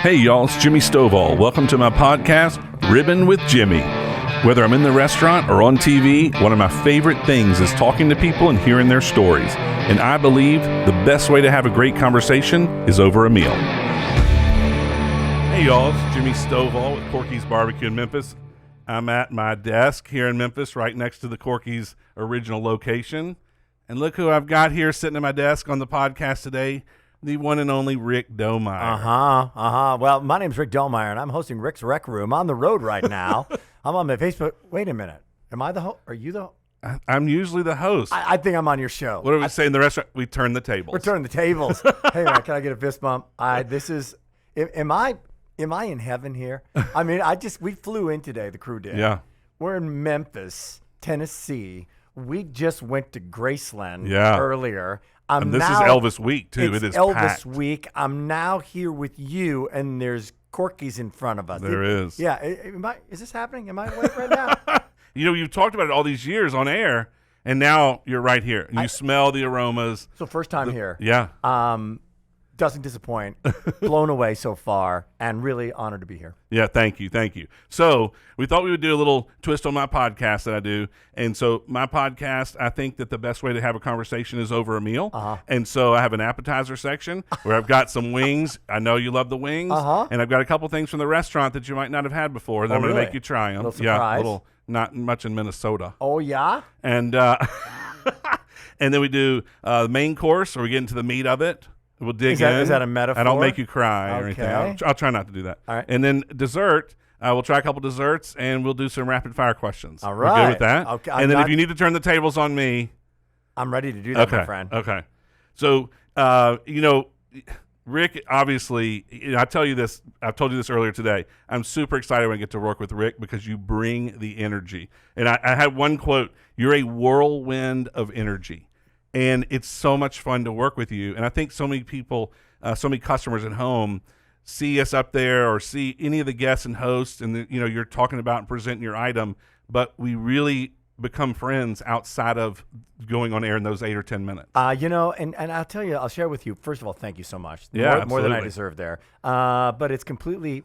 Hey y'all, it's Jimmy Stovall. Welcome to my podcast, Ribbon with Jimmy. Whether I'm in the restaurant or on TV, one of my favorite things is talking to people and hearing their stories. And I believe the best way to have a great conversation is over a meal. Hey y'all, it's Jimmy Stovall with Corky's Barbecue in Memphis. I'm at my desk here in Memphis, right next to the Corky's original location. And look who I've got here sitting at my desk on the podcast today. The one and only Rick Domeier. Well, my name's Rick Domeier, and I'm hosting Rick's Rec Room on the road right now. I'm on my Facebook. Wait a minute. Am I the host? Are you the I'm usually the host. I think I'm on your show. What do we say in the restaurant? We turn the tables. We're turning the tables. Hey, man, can I get a fist bump? Am I in heaven here? I mean, we flew in today, the crew did. Yeah. We're in Memphis, Tennessee. We just went to Graceland earlier. And this is Elvis week, too. It is Elvis packed. Week. I'm now here with you, and there's Corky's in front of us. There is. Yeah. Is this happening? Am I awake right now? You know, you've talked about it all these years on air, and now you're right here. You smell the aromas. So first time here. Yeah. Doesn't disappoint. Blown away so far, and really honored to be here. Yeah, thank you. So we thought we would do a little twist on my podcast that I do. And so my podcast, I think that the best way to have a conversation is over a meal. And so I have an appetizer section where I've got some wings. I know you love the wings. And I've got a couple things from the restaurant that you might not have had before that I'm going to make you try them. Little surprise. Not much in Minnesota. Oh, yeah? And and then we do the main course, or we get into the meat of it. We'll dig in. Is that a metaphor? I don't make you cry or anything. I'll try not to do that. All right. And then dessert, we'll try a couple desserts, and we'll do some rapid-fire questions. All right. We're good with that? Okay. And then if you need to turn the tables on me. I'm ready to do that, my friend. Okay. So, Rick, obviously, I've told you this earlier today. I'm super excited when I get to work with Rick because you bring the energy. And I had one quote, you're a whirlwind of energy. And it's so much fun to work with you. And I think so many people, so many customers at home see us up there or see any of the guests and hosts and, you're talking about and presenting your item. But we really become friends outside of going on air in those 8 or 10 minutes. And I'll tell you, I'll share with you. First of all, thank you so much. More than I deserve there. But it's completely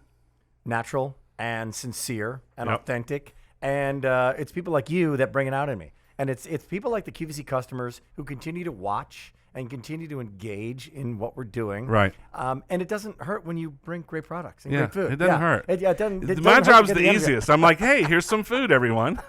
natural and sincere and authentic. And it's people like you that bring it out in me. And it's people like the QVC customers who continue to watch and continue to engage in what we're doing. Right. And it doesn't hurt when you bring great products and great food. It doesn't hurt. It doesn't My hurt job's to get the easiest. I'm like, hey, here's some food, everyone.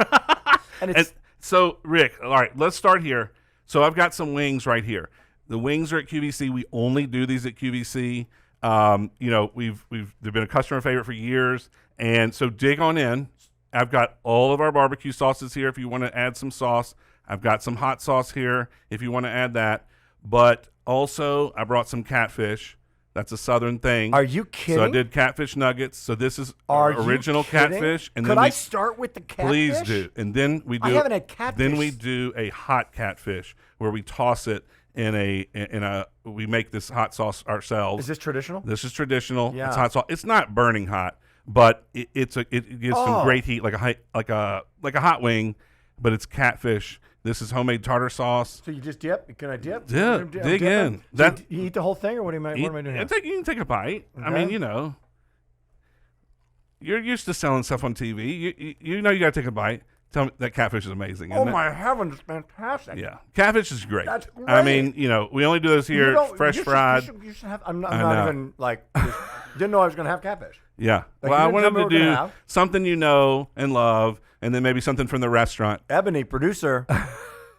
and so, Rick, all right, let's start here. So I've got some wings right here. The wings are at QVC. We only do these at QVC. They've been a customer favorite for years. And so dig on in. I've got all of our barbecue sauces here if you want to add some sauce. I've got some hot sauce here if you want to add that. But also, I brought some catfish. That's a Southern thing. Are you kidding? So I did catfish nuggets. So this is our original catfish. And Could I start with the catfish? Please do. And then we do. I haven't had catfish. Then we do a hot catfish where we toss it in a. We make this hot sauce ourselves. Is this traditional? This is traditional. Yeah. It's hot sauce. It's not burning hot. But it gives some great heat, like a hot wing, but it's catfish. This is homemade tartar sauce. So you just dip? Can I dip? Dip. Dig in. So you eat the whole thing, or what am I doing here? You can take a bite. Okay. I mean, you're used to selling stuff on TV. You know you got to take a bite. Tell me that catfish is amazing. Oh my heavens, it's fantastic! Yeah, catfish is great. That's great. I mean, we only do those here, fresh fried. You should have. I'm not even didn't know I was going to have catfish. Yeah. Well, I wanted to do something you know and love, and then maybe something from the restaurant. Ebony, producer.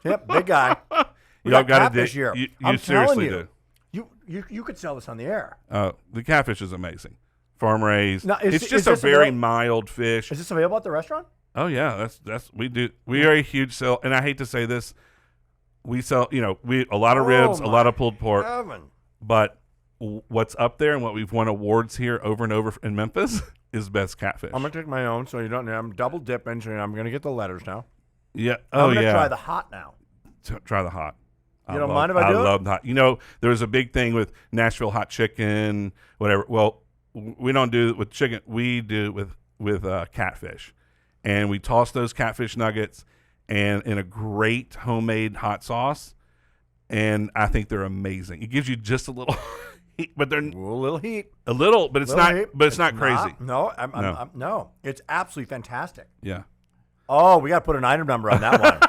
Yep, big guy. Y'all got to here. You seriously do. You could sell this on the air. The catfish is amazing. Farm raised. Now, it's just a very mild fish. Is this available at the restaurant? Oh yeah, that's we do. We are a huge sell, and I hate to say this, we sell a lot of ribs, a lot of pulled pork, but what's up there and what we've won awards here over and over in Memphis is best catfish. I'm gonna take my own, so you don't know. I'm double dipping, so I'm gonna get the letters now. Yeah. I'm gonna try the hot now. Try the hot. You don't mind if I do it? I love the hot. There was a big thing with Nashville hot chicken, whatever. Well, we don't do it with chicken. We do it with catfish. And we toss those catfish nuggets and in a great homemade hot sauce, and I think they're amazing. It gives you just a little heat, but they're a little heat. A little, but it's little not. Heat. But it's not crazy. No, it's absolutely fantastic. Yeah. Oh, we got to put an item number on that one.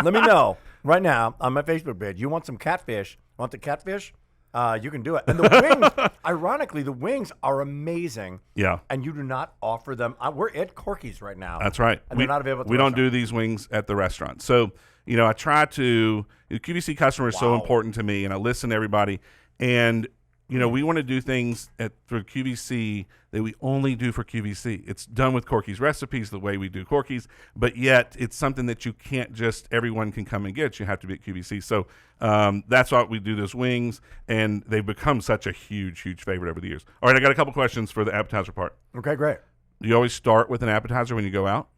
Let me know right now on my Facebook page. You want some catfish? Want the catfish? You can do it. And the wings, ironically, the wings are amazing. Yeah. And you do not offer them. We're at Corky's right now. That's right. And they're not available at the We don't restaurant. do these wings at the restaurant. So, I try to, the QVC customer is so important to me, and I listen to everybody. And, we want to do things for QVC that we only do for QVC. It's done with Corky's recipes, the way we do Corky's, but yet it's something that you can't just, everyone can come and get. You have to be at QVC. So that's why we do those wings, and they've become such a huge, huge favorite over the years. All right, I got a couple questions for the appetizer part. Okay, great. Do you always start with an appetizer when you go out?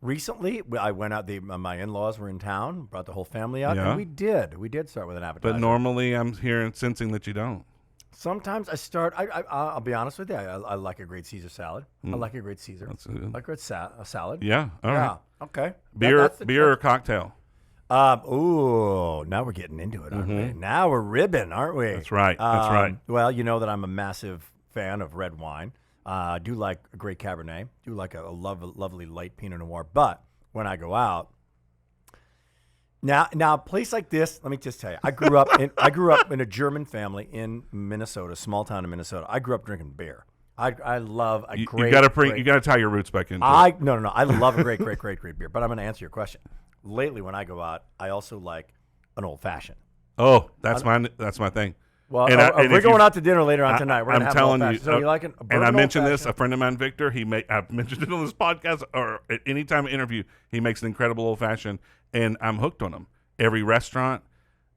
Recently, I went out. My in-laws were in town, brought the whole family out, and we did start with an appetizer. But normally, I'm hearing, sensing that you don't. Sometimes I start. I'll be honest with you. I like a great Caesar salad. I like a great Caesar. That's good. I like a great salad. Yeah. All right. Okay. Beer or cocktail? Ooh, now we're getting into it, aren't we? Now we're ribbing, aren't we? That's right. That's right. Well, you know that I'm a massive fan of red wine. I do like a great Cabernet. Do like a lovely light Pinot Noir. But when I go out, now a place like this, let me just tell you, I grew up in a German family in Minnesota, small town in Minnesota. I grew up drinking beer. I love a great. You got to tie your roots back into it. No. I love a great beer. But I'm going to answer your question. Lately, when I go out, I also like an old fashioned. Oh, that's my thing. Well, we're going out to dinner later on tonight. We're going to have telling an old fashioned. So you like it? And I mentioned this. A friend of mine, Victor, I've mentioned it on this podcast or at any time I interview. He makes an incredible old fashioned, and I'm hooked on them. Every restaurant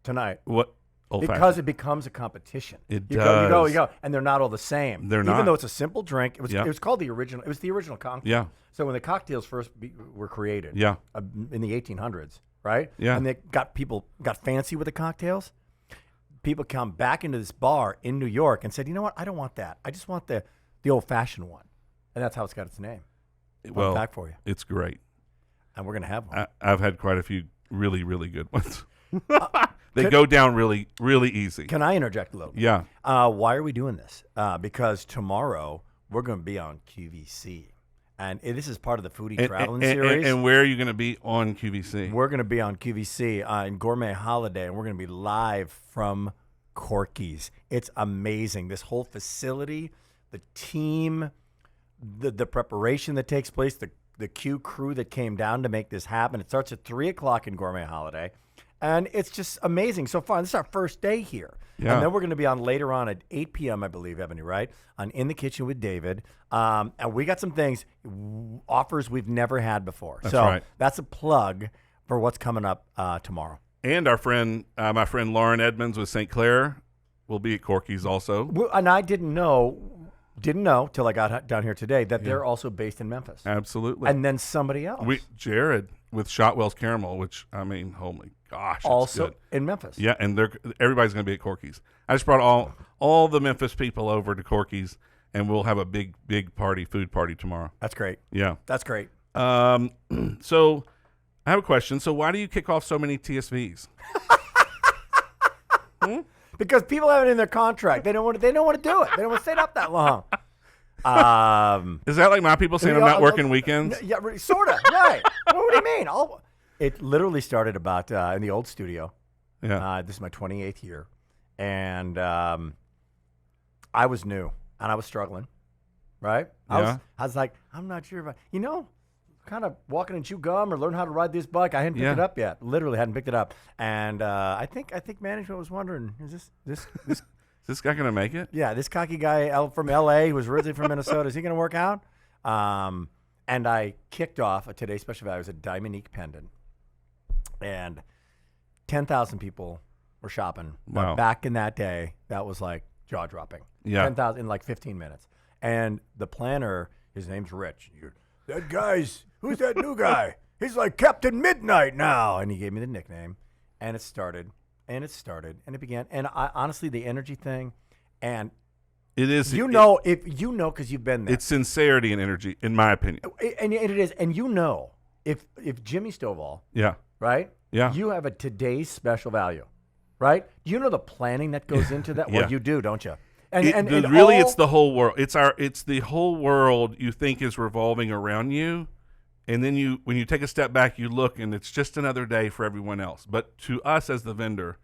tonight. What? Because it becomes a competition. It does. You go, and they're not all the same. They're not. Even though it's a simple drink, it was called the original. It was the original cocktail. Yeah. So when the cocktails first were created, in the 1800s, right? Yeah. And they got fancy with the cocktails. People come back into this bar in New York and said, you know what? I don't want that. I just want the old fashioned one, and that's how it's got its name. Well, back for you. It's great, and we're gonna have one. I've had quite a few really, really good ones. They go down really, really easy. Can I interject a little bit? Yeah. Why are we doing this? Because tomorrow we're going to be on QVC. And this is part of the Foodie Travel Series. And where are you going to be on QVC? We're going to be on QVC in Gourmet Holiday, and we're going to be live from Corky's. It's amazing. This whole facility, the team, the preparation that takes place, the Q crew that came down to make this happen. It starts at 3 o'clock in Gourmet Holiday. And it's just amazing so far. This is our first day here. Yeah. And then we're going to be on later on at 8 p.m., I believe, Ebony, right? On In the Kitchen with David. And we got some things, offers we've never had before. That's right. That's a plug for what's coming up tomorrow. And our friend, my friend Lauren Edmonds with St. Clair will be at Corky's also. And I didn't know till I got down here today that they're also based in Memphis. Absolutely. And then somebody else. Jared with Shotwell's Caramel, which, I mean, holy gosh, it's also good. In Memphis. Yeah, and everybody's going to be at Corky's. I just brought all the Memphis people over to Corky's, and we'll have a big food party tomorrow. That's great. Yeah. That's great. So I have a question. So why do you kick off so many TSVs? Because people have it in their contract. They don't want to do it. They don't want to stay up that long. Is that like my people saying I'm not working weekends? Yeah, sort of. Right. What do you mean? It literally started about in the old studio. Yeah. This is my 28th year, and I was new and I was struggling. Right. I was like, I'm not sure if kind of walking and chew gum or learn how to ride this bike. I hadn't picked it up yet. Literally hadn't picked it up, and I think management was wondering, is this Is this guy going to make it? Yeah, this cocky guy from L.A. who was originally from Minnesota. Is he going to work out? And I kicked off today's special value was a Diamonique pendant, and 10,000 people were shopping. Wow! But back in that day, that was like jaw dropping. Yeah, 10,000 in like 15 minutes. And the planner, his name's Rich. That guy's who's that new guy? He's like Captain Midnight now, and he gave me the nickname. And it started. And it began. And honestly, the energy thing, and it is. Because you've been there. It's sincerity and energy, in my opinion. And it is. And if Jimmy Stovall, yeah, right, yeah, you have a today's special value. right? Do you know the planning that goes into that? Well, you do, don't you? And really, it's the whole world. It's the whole world you think is revolving around you, and then when you take a step back, you look, and it's just another day for everyone else. But to us as the vendor,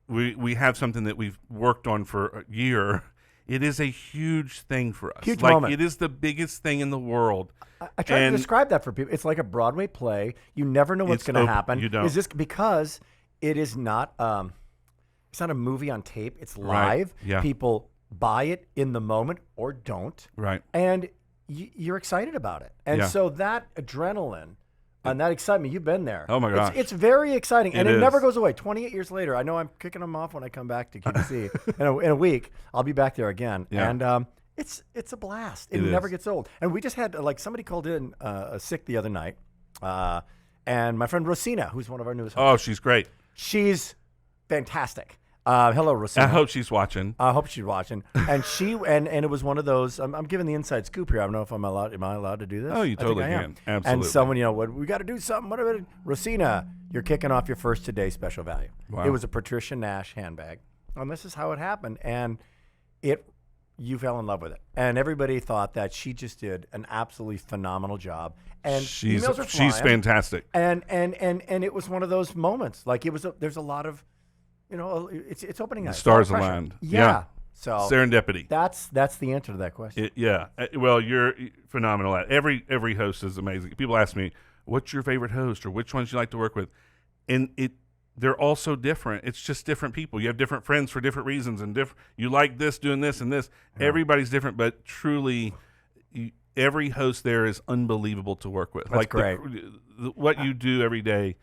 we have something that we've worked on for a year. It is a huge thing for us. Huge moment. It is the biggest thing in the world. I try to describe that for people. It's like a Broadway play. You never know what's going to happen. You don't. Is this because it is not? It's not a movie on tape. It's live. Right. Yeah. People buy it in the moment or don't. Right. And you're excited about it. And so that adrenaline and that excitement, you've been there. Oh my gosh. It's very exciting. And it never goes away. 28 years later, I know I'm kicking them off when I come back to QVC. in a week, I'll be back there again. Yeah. And it's a blast. It never gets old. And we just had, somebody called in sick the other night. And my friend Rosina, who's one of our newest hosts. Oh, she's great. She's fantastic. Hello, Rosina. I hope she's watching. I hope she's watching. And and it was one of those. I'm giving the inside scoop here. I don't know if am I allowed to do this? Oh, you totally can. Absolutely. And someone, we got to do something. Whatever. Rosina, you're kicking off your first Today Special Value. Wow. It was a Patricia Nash handbag, and this is how it happened. And you fell in love with it, and everybody thought that she just did an absolutely phenomenal job. And she's flying, fantastic. And it was one of those moments. Like there's a lot of. It's opening night. The stars aligned. Yeah. So serendipity. That's the answer to that question. Well, you're phenomenal at every host is amazing. People ask me, "What's your favorite host?" or "Which ones you like to work with?" And they're all so different. It's just different people. You have different friends for different reasons, and you like this, doing this, and this. Yeah. Everybody's different, but truly, every host there is unbelievable to work with. That's great. What you do every day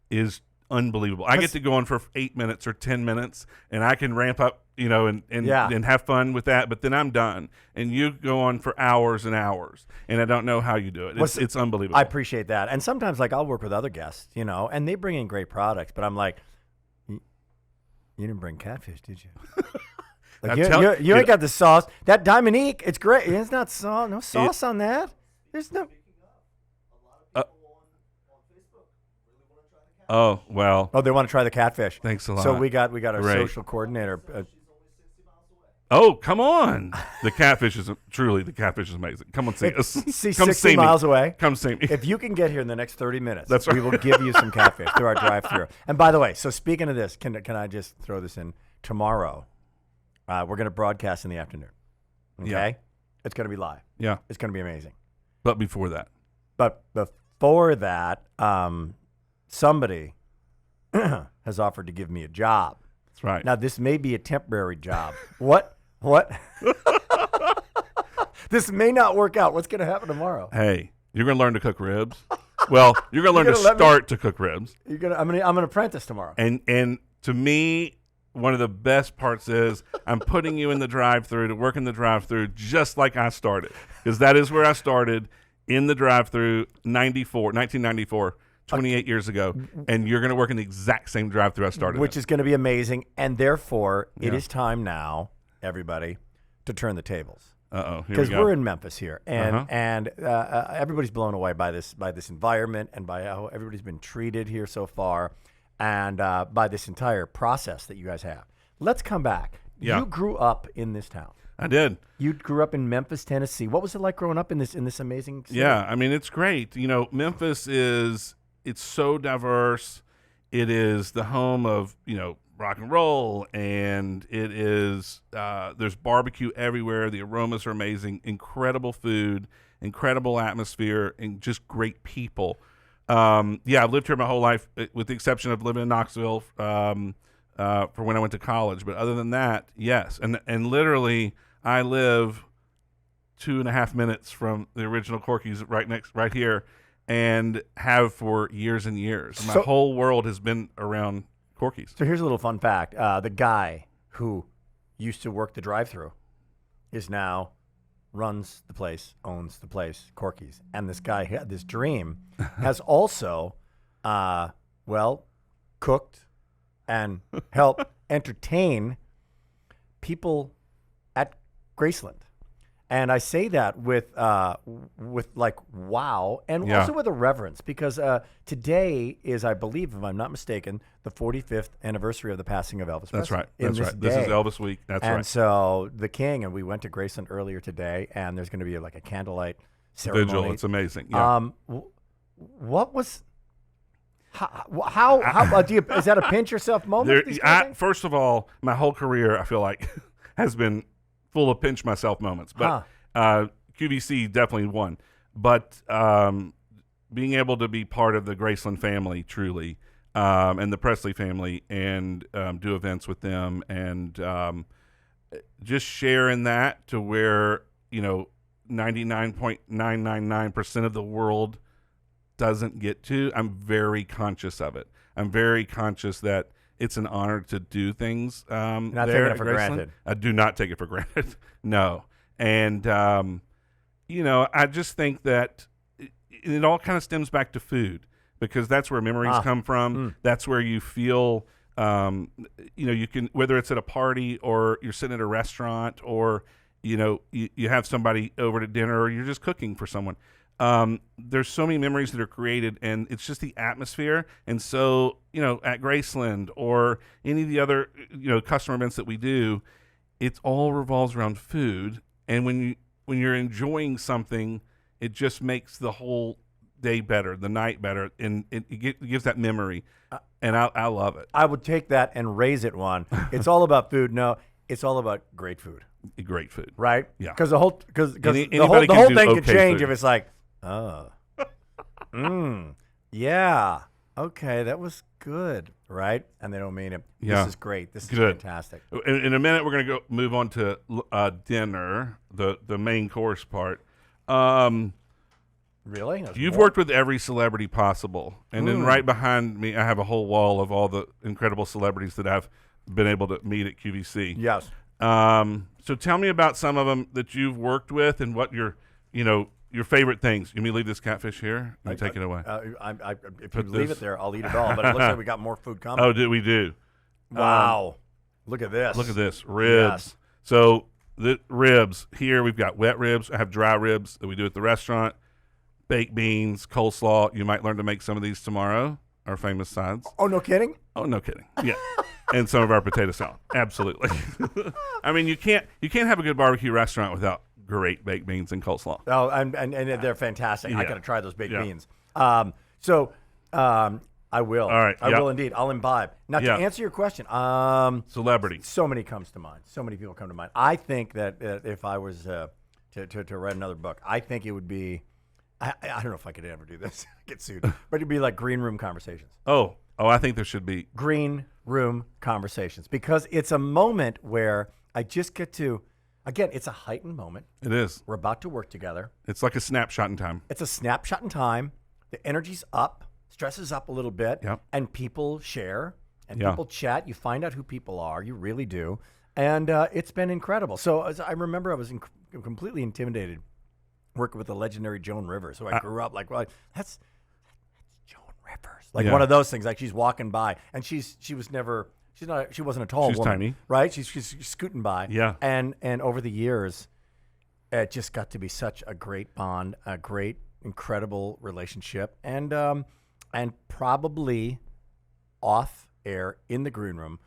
is unbelievable. I get to go on for 8 minutes or 10 minutes, and I can ramp up, and have fun with that. But then I'm done, and you go on for hours and hours, and I don't know how you do it. It's unbelievable. I appreciate that. And sometimes, I'll work with other guests, and they bring in great products, but I'm like, you didn't bring catfish, did you? You ain't got the sauce. That Dominique, it's great. It's not sauce. No sauce on that. There's no. Oh, well. Oh, they want to try the catfish. Thanks a lot. So we got our social coordinator. Oh, come on. The catfish is amazing. Come on, see us. Come 60 miles away. Come see me. If you can get here in the next 30 minutes, that's right. We will give you some catfish through our drive-thru. And by the way, so speaking of this, can I just throw this in? Tomorrow, we're going to broadcast in the afternoon. Okay? Yeah. It's going to be live. Yeah. It's going to be amazing. But before that, somebody has offered to give me a job. That's right. Now, this may be a temporary job. What? This may not work out. What's going to happen tomorrow? Hey, you're going to learn to cook ribs. Well, you're going to learn to start to cook ribs. I'm an apprentice tomorrow. And to me, one of the best parts is I'm putting you in the drive-thru to work in the drive-thru just like I started, because that is where I started, in the drive-thru, 1994. 28 years ago, and you're going to work in the exact same drive-thru I started Which is going to be amazing, and therefore, it is time now, everybody, to turn the tables. Uh-oh, because we're in Memphis here, and everybody's blown away by this environment and by how everybody's been treated here so far, and by this entire process that you guys have. Let's come back. Yeah. You grew up in this town. I did. You grew up in Memphis, Tennessee. What was it like growing up in this amazing city? Yeah, I mean, it's great. Memphis it's so diverse. It is the home of, rock and roll, and it is, there's barbecue everywhere. The aromas are amazing, incredible food, incredible atmosphere, and just great people. I've lived here my whole life, with the exception of living in Knoxville, for when I went to college. But other than that, yes. And literally, I live 2.5 minutes from the original Corky's right here. And have for years and years. My whole world has been around Corky's. So here's a little fun fact. The guy who used to work the drive-thru is now runs the place, owns the place, Corky's. And this guy had this dream, has also, cooked and helped entertain people at Graceland. And I say that with like wow, and also with a reverence, because today is, I believe, if I'm not mistaken, the 45th anniversary of the passing of Elvis Presley. That's right. That's right. This is Elvis week. That's right. And so the King, and we went to Graceland earlier today, and there's going to be like a candlelight ceremony. Vigil. It's amazing. Yeah. What was? How do you? Is that a pinch yourself moment? First of all, my whole career, I feel like, has been full of pinch myself moments. But QVC definitely one. But being able to be part of the Graceland family, truly, and the Presley family, and do events with them, and just sharing that to where 99.999% of the world doesn't get to. I'm very conscious of it. I'm very conscious that it's an honor to do things. Not taking it for granted. I do not take it for granted. No. And, I just think that it all kind of stems back to food, because that's where memories come from. That's where you feel, you can, whether it's at a party or you're sitting at a restaurant, or, you have somebody over to dinner, or you're just cooking for someone. There's so many memories that are created, and it's just the atmosphere. And so, at Graceland or any of the other, customer events that we do, it all revolves around food. And when you're enjoying something, it just makes the whole day better, the night better, and it gives that memory. And I love it. I would take that and raise it one. It's all about food. No, it's all about great food. Great food, right? Yeah. Because the whole thing can change food. If it's like, yeah, okay, that was good, right? And they don't mean it. Yeah. This is great. This is fantastic. In a minute, we're going to move on to dinner, the main course part. Really? You've worked with every celebrity possible, and then right behind me, I have a whole wall of all the incredible celebrities that I've been able to meet at QVC. Yes. So tell me about some of them that you've worked with, and what your favorite things. You mean leave this catfish here? You take it away. If you leave it there, I'll eat it all. But it looks like we got more food coming. Oh, we do? Wow. Look at this. Look at this. Ribs. Yes. So the ribs, here we've got wet ribs. I have dry ribs that we do at the restaurant. Baked beans, coleslaw. You might learn to make some of these tomorrow, our famous sides. Oh, no kidding? Oh, no kidding. Yeah. And some of our potato salad. Absolutely. I mean, you can't have a good barbecue restaurant without great baked beans and coleslaw. Oh, and they're fantastic. Yeah. I got to try those baked beans. I will. All right. I will indeed. I'll imbibe. Now, to answer your question, celebrity. So many comes to mind. So many people come to mind. I think that if I was to write another book, I think it would be, I don't know if I could ever do this, get sued, but it'd be like green room conversations. Oh, I think there should be. Green room conversations, because it's a moment where I just get to, again, it's a heightened moment. It is. We're about to work together. It's like a snapshot in time. It's a snapshot in time. The energy's up, stress is up a little bit, and people share and people chat. You find out who people are. You really do. And it's been incredible. So I remember I was completely intimidated working with the legendary Joan Rivers, who I grew up like, well, that's Joan Rivers. Like one of those things, like she's walking by, and she wasn't a tall woman. She's tiny. Right? She's scooting by. Yeah. And over the years, it just got to be such a great bond, a great, incredible relationship, and probably off air in the green room,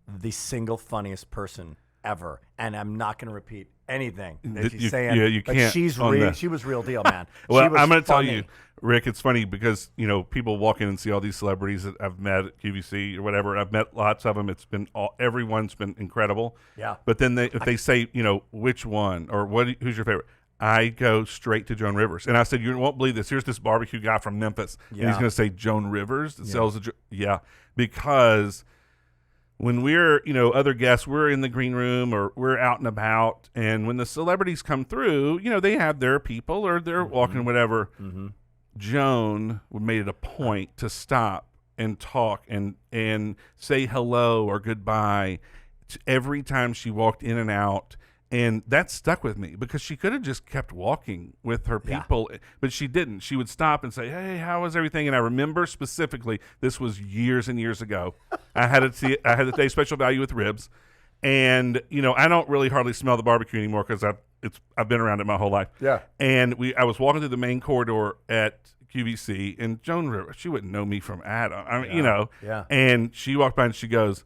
the single funniest person ever. And I'm not going to repeat anything that she's saying. Yeah, you can't. She was real deal, man. Well, I'm going to tell you, Rick, it's funny because, people walk in and see all these celebrities that I've met at QVC or whatever. I've met lots of them. It's been everyone's been incredible. Yeah. But then if they say, which one or who's your favorite? I go straight to Joan Rivers. And I said, you won't believe this. Here's this barbecue guy from Memphis. Yeah. And he's going to say Joan Rivers that sells because when we're, other guests, we're in the green room or we're out and about. And when the celebrities come through, they have their people or they're walking, whatever. Mm-hmm. Joan made it a point to stop and talk and say hello or goodbye every time she walked in and out. And that stuck with me because she could have just kept walking with her people, but she didn't. She would stop and say, "Hey, how was everything?" And I remember specifically, this was years and years ago. I had a Today's Special Value with ribs, And I don't really hardly smell the barbecue anymore because I've been around it my whole life. Yeah. And I was walking through the main corridor at QVC, and Joan River, she wouldn't know me from Adam. I mean, Yeah. And she walked by and she goes,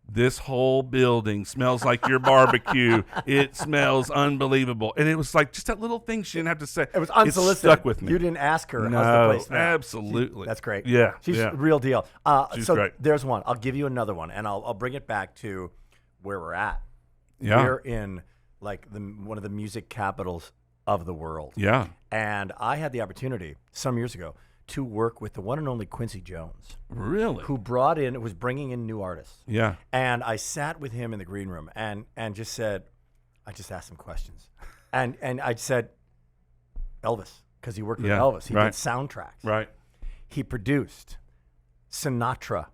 "This whole building smells like your barbecue. It smells unbelievable." And it was like just that little thing she didn't have to say. It was unsolicited. It stuck with me. You didn't ask her. No, how's the place smell? absolutely. That's great. Yeah, she's yeah. real deal. She's so great. There's one. I'll give you another one, and I'll bring it back to where we're at. Yeah. We're in like one of the music capitals of the world. Yeah. And I had the opportunity some years ago to work with the one and only Quincy Jones. Really? Who was bringing in new artists. Yeah. And I sat with him in the green room and just said, I just asked him questions. And I said, Elvis, because he worked with Elvis. He did soundtracks. Right. He produced Sinatra.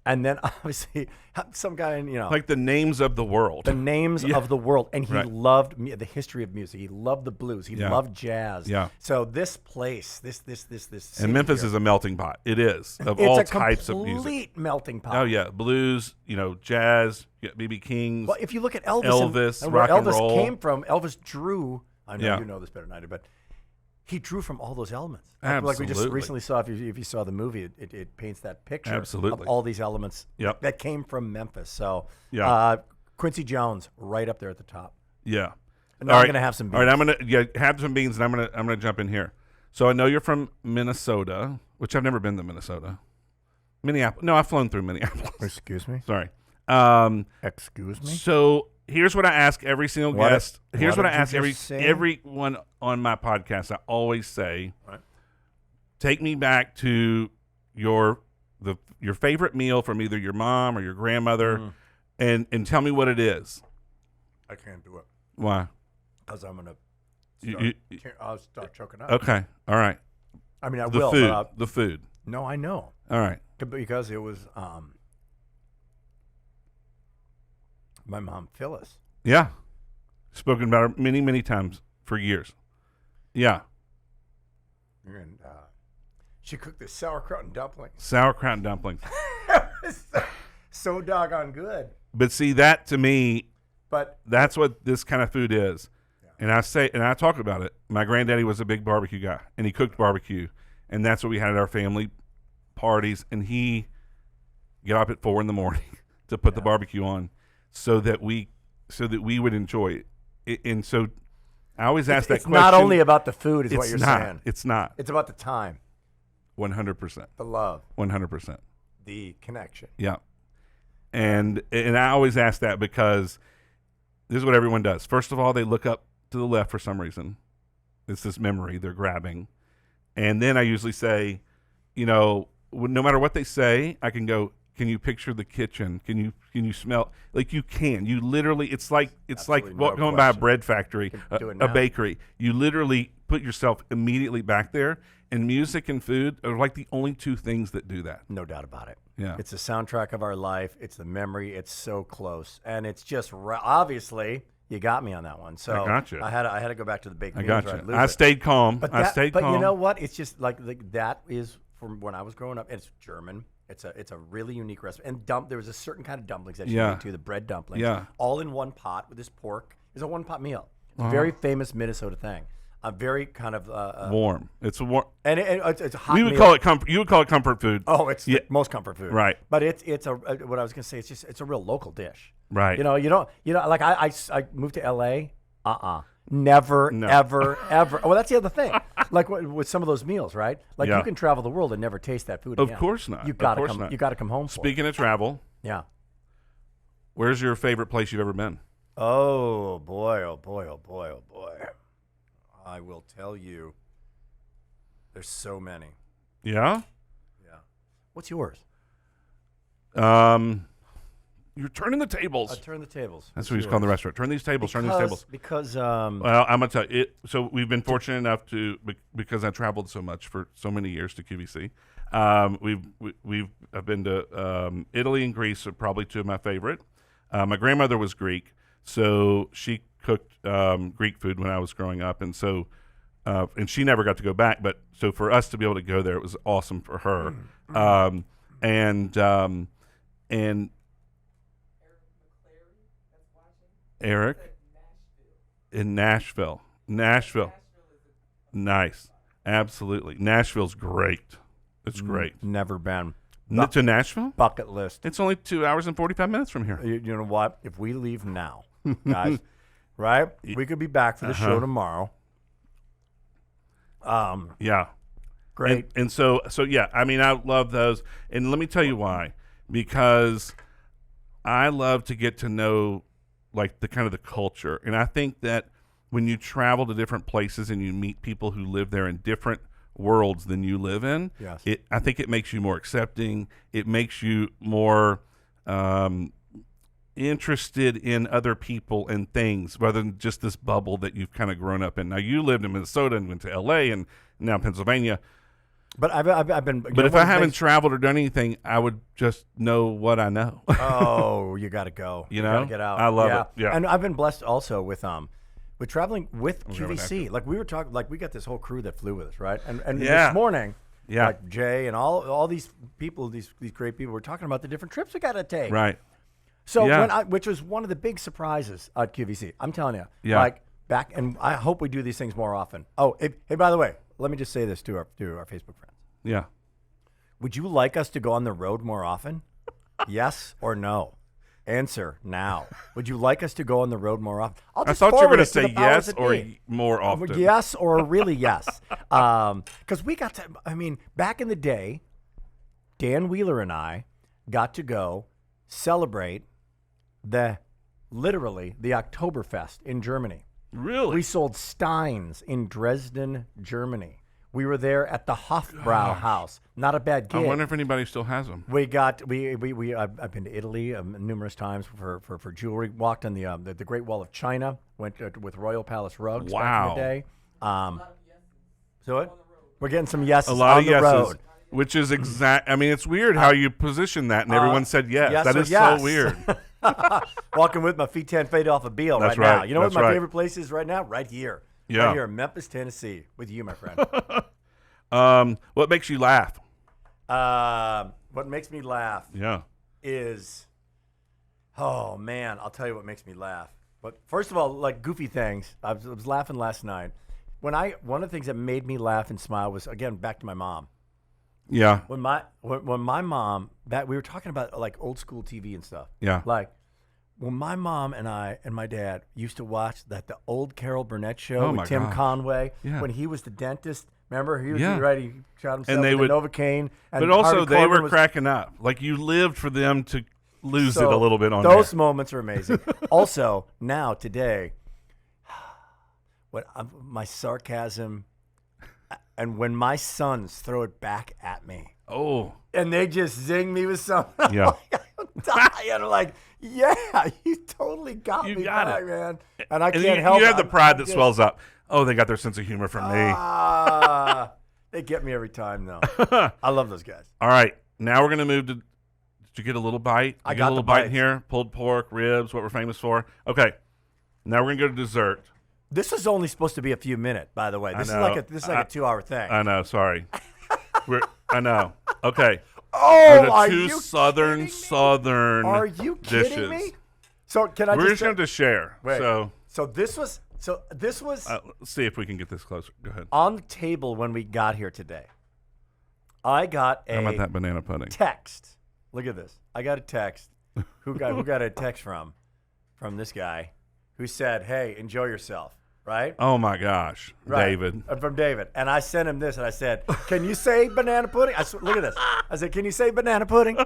And then obviously some guy in, like the names of the world. The names of the world. And he loved the history of music. He loved the blues. He loved jazz. Yeah. So this place, this and Memphis is a melting pot. It is of it's all a types of music. Complete melting pot. Oh yeah, blues, jazz, B.B. King's. Well, if you look at Elvis and where rock and Elvis roll. came from, Elvis drew. I know Yeah. you know this better than I do, but he drew from all those elements. Absolutely. Like we just recently saw, if you saw the movie, it paints that picture Absolutely. of all these elements Yep. that came from Memphis. So Yeah. Quincy Jones, right up there at the top. Yeah. And now I'm going to have some beans. All right, I'm gonna have some beans, and I'm gonna jump in here. So I know you're from Minnesota, which I've never been to Minnesota. Minneapolis. No, I've flown through Minneapolis. Excuse me. Sorry. Excuse me. So here's what I ask every single guest. Here's what I ask say? everyone on my podcast. I always say, take me back to your favorite meal from either your mom or your grandmother, and tell me what it is. I can't do it. Why? Because I'm gonna. I'll start choking up. Okay. All right. I mean, I The will. food. But The food. no, I know. All right. Because it was my mom, Phyllis. Yeah. Spoken about her many, many times for years. Yeah. And she cooked this sauerkraut and dumplings. Sauerkraut and dumplings. So doggone good. But see, that to me, But that's what this kind of food is. Yeah. And I talk about it. My granddaddy was a big barbecue guy, and he cooked barbecue, and that's what we had at our family parties. And he get up at 4 a.m. to put the barbecue on, so that we would enjoy it. And so I always ask that question. It's not only about the food, is what you're saying. It's not. It's about the time, 100%. the love, 100%. the connection. Yeah. And I always ask that because this is what everyone does. First of all, they look up to the left for some reason. It's this memory they're grabbing. And then I usually say, no matter what they say, I can go, can you picture the kitchen? Can you smell? Like you can. You literally, it's like going by a bread factory, a bakery. You literally put yourself immediately back there. And music and food are like the only two things that do that. No doubt about it. Yeah. It's the soundtrack of our life. It's the memory. It's so close. And it's just, obviously, you got me on that one. So I got you. I had to go back to the baked I beans. got you. I stayed calm. But calm. you know what? It's just like that is from when I was growing up. It's German. It's a really unique recipe. And there was a certain kind of dumplings that you made too, the bread dumplings. Yeah. All in one pot with this pork. It's a one-pot meal. It's a very famous Minnesota thing. A very kind of warm. It's a warm, and it's a hot. We would call it comfort. You would call it comfort food. Oh, it's the most comfort food, right? But it's what I was gonna say. It's a real local dish, right? You don't like I moved to L.A. Never, ever. Well, that's the other thing. Like with some of those meals, right? Like you can travel the world and never taste that food again. Of course not. You gotta come. You gotta come home. Speaking of travel, where's your favorite place you've ever been? Oh boy! Oh boy! Oh boy! Oh boy! I will tell you, there's so many. Yeah? Yeah. What's yours? You're turning the tables. Turn the tables. That's what he's calling the restaurant. Turn these tables. Turn these tables. Because well, I'm gonna tell you. So we've been fortunate enough to, because I traveled so much for so many years to QVC. I've been to Italy and Greece are probably two of my favorite. My grandmother was Greek, so she cooked Greek food when I was growing up, and so and she never got to go back. But so for us to be able to go there, it was awesome for her. And Eric in Nashville. Nashville. Nice. Absolutely. Nashville's great. It's great. Never been. To Nashville? Bucket list. It's only 2 hours and 45 minutes from here. You know what? If we leave now, guys, right? We could be back for the show tomorrow. Yeah. Great. And so yeah, I mean, I love those. And let me tell you why. Because I love to get to know like the kind of the culture. And I think that when you travel to different places and you meet people who live there in different worlds than you live in, yes. I think it makes you more accepting. It makes you more interested in other people and things rather than just this bubble that you've kind of grown up in. Now, you lived in Minnesota and went to L.A. and now Pennsylvania. But I've been. But if I haven't traveled or done anything, I would just know what I know. Oh, you got to go. You know, got to get out. I love it. Yeah, and I've been blessed also with traveling with QVC. Like we were talking, like we got this whole crew that flew with us, right? And this morning, like Jay and all these people, these great people, were talking about the different trips we got to take. Right. So which was one of the big surprises at QVC. I'm telling you, like back, and I hope we do these things more often. Oh, hey, by the way, let me just say this to our Facebook friends. Yeah. Would you like us to go on the road more often? Yes or no? Answer now. Would you like us to go on the road more often? I thought you were going to say yes or more often. Yes or really yes. Because we got to, I mean, back in the day, Dan Wheeler and I got to go celebrate literally the Oktoberfest in Germany. Really? We sold Steins in Dresden, Germany. We were there at the Hofbrau House. Not a bad gig. I wonder if anybody still has them. We got I've been to Italy numerous times for jewelry. Walked on the Great Wall of China. Went with Royal Palace rugs back in the day. We're getting some yeses on the road. Which is exact. I mean, it's weird how you position that, and everyone said yes. That is so weird. Walking with my feet 10 feet off a Beale That's right now. right. You know That's what my right. favorite place is right now? Right here. Yeah. Right here in Memphis, Tennessee, with you, my friend. What makes you laugh? What makes me laugh is, oh, man, I'll tell you what makes me laugh. But first of all, like goofy things. I was laughing last night. One of the things that made me laugh and smile was, again, back to my mom. Yeah. When my mom, we were talking about like old school TV and stuff. Yeah. Like when my mom and I and my dad used to watch the old Carol Burnett show with Tim Conway when he was the dentist. Remember, he was he shot himself with the Novocaine. But also they were cracking up. Like you lived for them to lose it a little bit on those moments are amazing. Also, now today, my sarcasm. And when my sons throw it back at me, and they just zing me with something, I'm dying. I'm like, yeah, you totally got me, back, man. And I can't help it. You have the pride that swells up. Oh, they got their sense of humor from me. They get me every time, though. I love those guys. All right, now we're gonna move to. Did you get a little bite? I got a little bite in here. Pulled pork, ribs, what we're famous for. Okay, now we're gonna go to dessert. This is only supposed to be a few minutes, by the way. This is like a 2-hour thing. I know. Sorry. I know. Okay. Are two you southern Are you kidding dishes. me? So can I? We're just going to share. Wait. So this was. let's see if we can get this closer. Go ahead. On the table when we got here today, I got How about that banana pudding? Text. Look at this. I got a text. Who got a text from this guy who said, "Hey, enjoy yourself." Right? Oh my gosh, right. David. From David. And I sent him this and I said, can you say banana pudding? Look at this. I said, can you say banana pudding?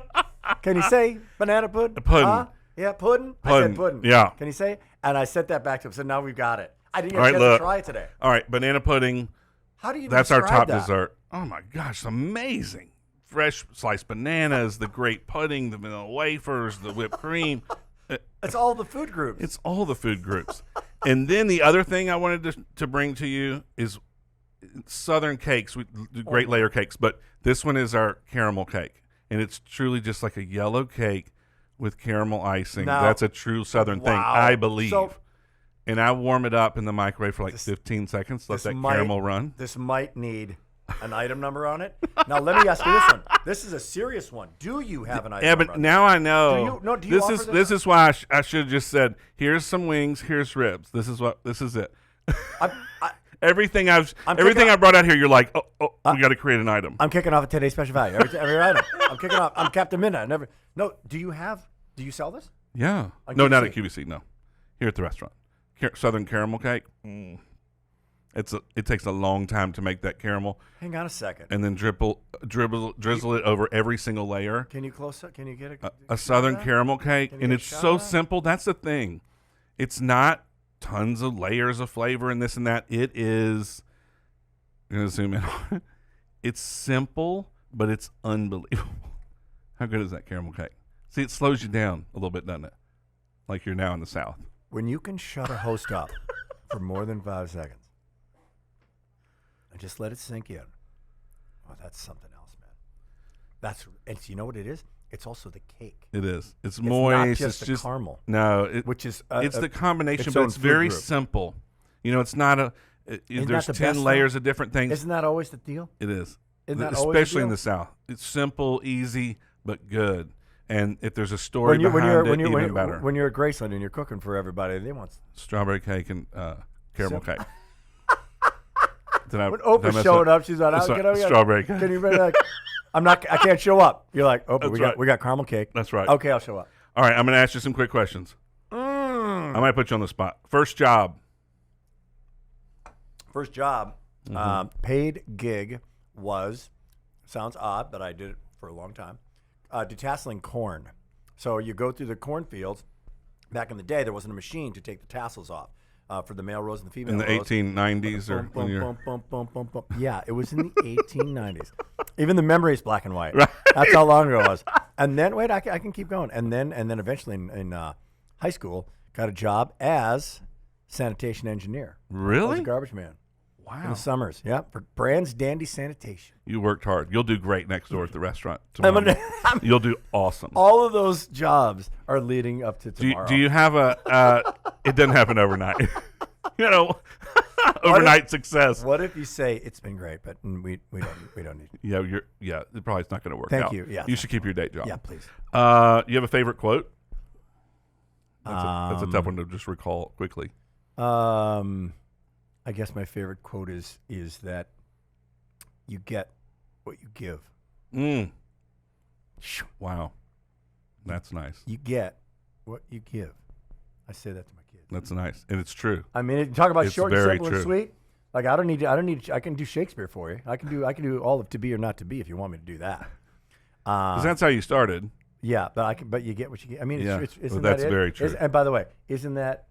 Can you say banana pudding? Pudding. Huh? Yeah, pudding? I said pudding. Yeah. Can you say it? And I sent that back to him. So now we've got it. I didn't get a chance to try it today. All right, banana pudding. How do you That's our top that? dessert. Oh my gosh, it's amazing. Fresh sliced bananas, the great pudding, the vanilla wafers, the whipped cream. It's all the food groups. It's all the food groups. And then the other thing I wanted to bring to you is Southern cakes. We do great layer cakes, but this one is our caramel cake. And it's truly just like a yellow cake with caramel icing. Now, that's a true Southern thing, I believe. And I warm it up in the microwave for like 15 seconds, let that caramel run. This might need an item number on it? Now let me ask you this one. This is a serious one. Do you have an item number? Yeah, but now I know. Do you this is why I should have just said, here's some wings, here's ribs. This is it. Everything I brought out here, you're like, we got to create an item. I'm kicking off at today's special value. Every item. I'm kicking off. I'm Captain Midnight. Do you sell this? Yeah. No, not at QVC. No, here at the restaurant. Southern caramel cake. It takes a long time to make that caramel. Hang on a second. And then drizzle it over every single layer. Can you close up? Can you get a Southern caramel cake? And it's so simple. That's the thing. It's not tons of layers of flavor and this and that. It is. I'm gonna zoom in on it. It's simple, but it's unbelievable. How good is that caramel cake? See, it slows you down a little bit, doesn't it? Like you're now in the South. When you can shut a host up for more than 5 seconds and just let it sink in, that's something else, man. You know what it is? It's also the cake. It is. It's moist. Not just the caramel. No, which is it's the combination, but it's very simple. It's not there's 10 layers of different things. Isn't that always the deal? It is. Especially in the South. It's simple, easy, but good. And if there's a story behind it, even better. When you're at Graceland and you're cooking for everybody, they want strawberry cake and caramel cake. When Oprah's showing up, she's like, strawberry cake. Can you bring that? I can't show up. You're like, Oprah, we got caramel cake. That's right. Okay, I'll show up. All right, I'm going to ask you some quick questions. I might put you on the spot. First job. Paid gig sounds odd, but I did it for a long time. Detasseling corn. So you go through the cornfields. Back in the day, there wasn't a machine to take the tassels off for the male rows and the female rows. In the 1890s Yeah, it was in the 1890s. Even the memory is black and white. Right. That's how long ago it was. And then, I can keep going. And then eventually in high school, got a job as sanitation engineer. Really? I was a garbage man. Wow. In the summers, yeah, for Brand's Dandy Sanitation. You worked hard. You'll do great next door at the restaurant tomorrow. You'll do awesome. All of those jobs are leading up to tomorrow. Do you have it doesn't happen overnight. Overnight success. What if you say it's been great, but we don't need it. It probably is not going to work out. Thank you. Yeah. You should keep your day job. Yeah, please. You have a favorite quote? That's a tough one to just recall quickly. I guess my favorite quote is that you get what you give. Wow. That's nice. You get what you give. I say that to my kids. That's nice. And it's true. I mean, talk about short and simple and sweet. Like I don't need I can do Shakespeare for you. I can do all of To Be or Not to Be if you want me to do that. 'Cause that's how you started. Yeah, but you get what you get. I mean, isn't that's that very true. And by the way, isn't that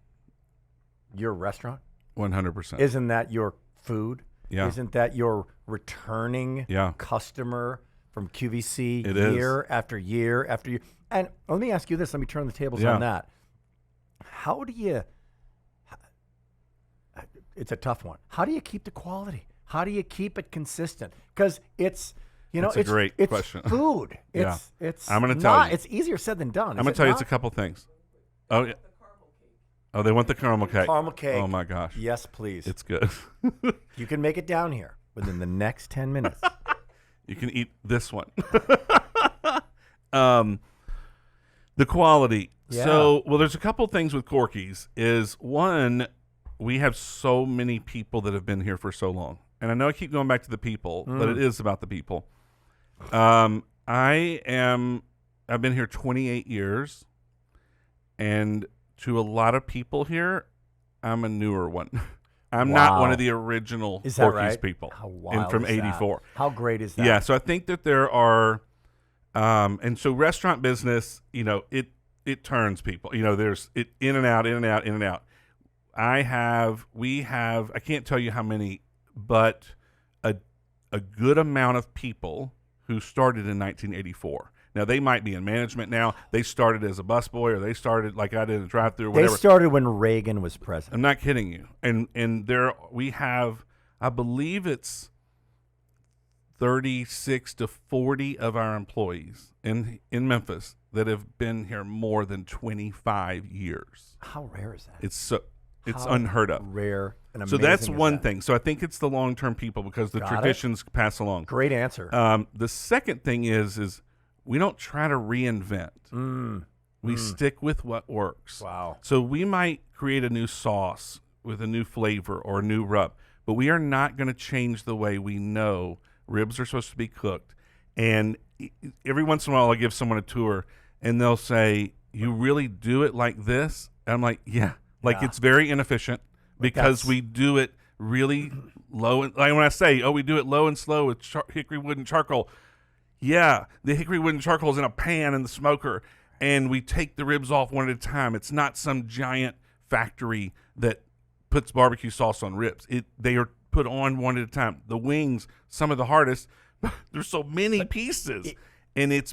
your restaurant? 100%. Isn't that your food? Yeah. Isn't that your returning customer from QVC year after year after year? And let me ask you this. Let me turn the tables on that. How do you – it's a tough one. How do you keep the quality? How do you keep it consistent? Because it's – That's a great question. Food. It's I'm going to tell you. It's easier said than done. I'm going to tell you it's a couple things. Oh, yeah. Oh, they want the caramel cake. Caramel cake. Oh, my gosh. Yes, please. It's good. You can make it down here within the next 10 minutes. You can eat this one. The quality. Yeah. So, there's a couple things with Corky's. Is one, we have so many people that have been here for so long. And I know I keep going back to the people, but it is about the people. I've been here 28 years, and to a lot of people here, I'm a newer one. I'm not one of the original Corky's people. How wild from is '84. That? How great is that? Yeah, so I think that there are, and so restaurant business, it turns people. There's it in and out, in and out, in and out. We have, I can't tell you how many, but a good amount of people who started in 1984. Now, they might be in management now. They started as a busboy, or they started like I did a drive-through or whatever. They started when Reagan was president. I'm not kidding you. And we have, I believe it's 36 to 40 of our employees in Memphis that have been here more than 25 years. How rare is that? It's unheard of. Rare So that's one thing. So I think it's the long-term people because the traditions pass along. Great answer. The second thing is we don't try to reinvent. We stick with what works. Wow. So we might create a new sauce with a new flavor or a new rub, but we are not going to change the way we know ribs are supposed to be cooked. And every once in a while I'll give someone a tour and they'll say, you really do it like this? And I'm like, yeah. Like it's very inefficient because we do it really low. And like when I say, we do it low and slow with hickory wood and charcoal. Yeah, the hickory wood and charcoal is in a pan in the smoker. And we take the ribs off one at a time. It's not some giant factory that puts barbecue sauce on ribs. They are put on one at a time. The wings, some of the hardest. There's so many pieces, and it's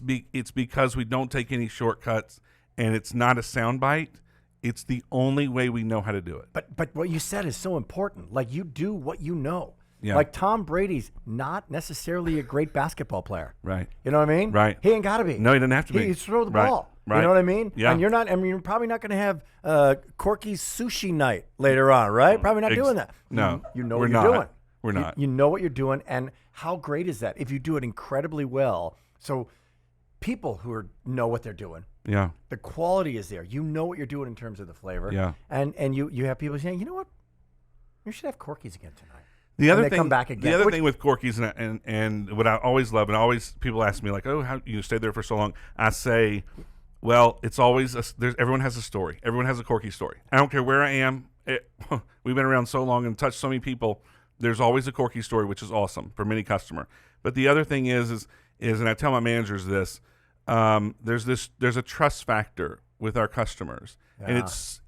because we don't take any shortcuts, and it's not a soundbite. It's the only way we know how to do it. But what you said is so important. Like you do what you know. Yeah. Like Tom Brady's not necessarily a great basketball player. Right. You know what I mean? Right. He ain't got to be. No, he doesn't have to be. He throw the ball. Right. You know what I mean? Yeah. And you're probably not going to have Corky's sushi night later on, right? Probably not doing that. No. You know what you're doing. We're not. You know what you're doing, and how great is that if you do it incredibly well? So people who know what they're doing. Yeah. The quality is there. You know what you're doing in terms of the flavor. Yeah. And you have people saying, you know what? You should have Corky's again tonight. The other thing, come back again. The other thing with Corky's and what I always love, and always people ask me like, oh, how you stayed there for so long? I say, well, it's always everyone has a story. Everyone has a Corky story. I don't care where I am. We've been around so long and touched so many people. There's always a Corky story, which is awesome for many customer. But the other thing is, and I tell my managers this, there's a trust factor with our customers, and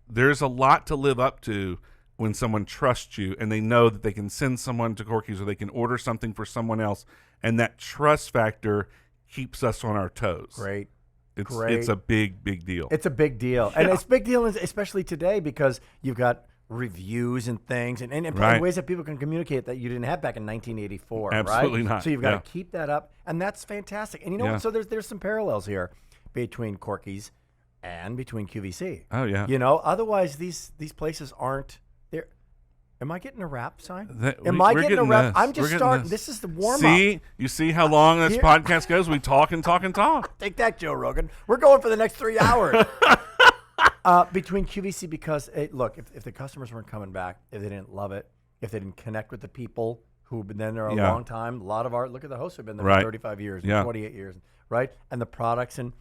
there's a lot to live up to when someone trusts you and they know that they can send someone to Corky's or they can order something for someone else, and that trust factor keeps us on our toes. Great. It's a big deal. It's a big deal. And it's a big deal, especially today, because you've got reviews and things and ways that people can communicate that you didn't have back in 1984. Absolutely right? not. So you've got to keep that up, and that's fantastic. And you know what? So there's some parallels here between Corky's and between QVC. Oh, yeah. You know, otherwise these places aren't there. Am I getting a rap sign? Am I getting a rap? I'm just starting. This is the warm-up. See? You see how long this podcast goes? We talk and talk and talk. Take that, Joe Rogan. We're going for the next 3 hours. Between QVC, because, look, if the customers weren't coming back, if they didn't love it, if they didn't connect with the people who've been there a long time, a lot of look at the hosts who have been there for 35 years, 28 years, right? And the products. And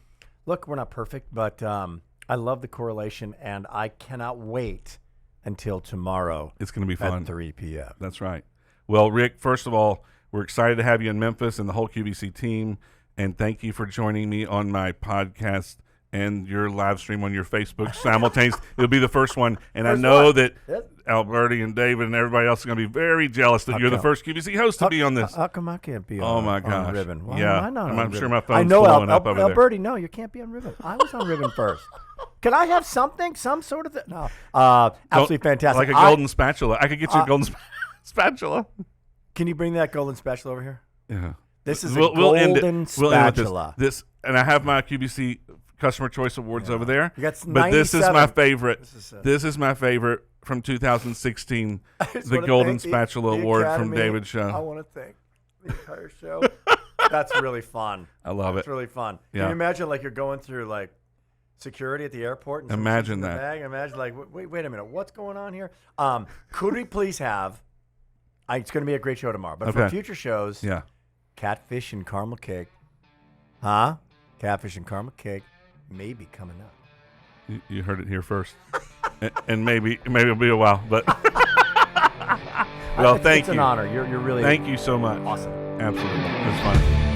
look, we're not perfect, but I love the correlation, and I cannot wait until tomorrow. It's going to be fun. At 3 p.m. That's right. Well, Rick, first of all, we're excited to have you in Memphis and the whole QVC team, and thank you for joining me on my podcast and your live stream on your Facebook simultaneous. It'll be the first one, and I know that Alberti and David and everybody else are going to be very jealous that you're the first QVC host to be on this. How come I can't be on, on Ribbon? Why am I not on I'm Ribbon? Sure my phone's blowing up over there. Alberti, no, you can't be on Ribbon. I was on Ribbon first. Can I have something, some sort of no? Absolutely fantastic. Like a golden spatula. I could get you a golden spatula. Can you bring that golden spatula over here? Yeah. This is a golden spatula. This, and I have my QVC Customer Choice Awards over there. But this is my favorite. This is my favorite from 2016, the Golden Spatula Award from David Show. I want to thank the entire show. That's really fun. I love it. It's really fun. Yeah. Can you imagine like you're going through like security at the airport? And imagine that. Imagine like, wait a minute, what's going on here? Could we please have? It's going to be a great show tomorrow, but for future shows, catfish and caramel cake, Catfish and caramel cake may be coming up. You heard it here first, and maybe it'll be a while, but well, thank you. It's an honor. You're really thank you so much. Awesome. Absolutely, it's fun.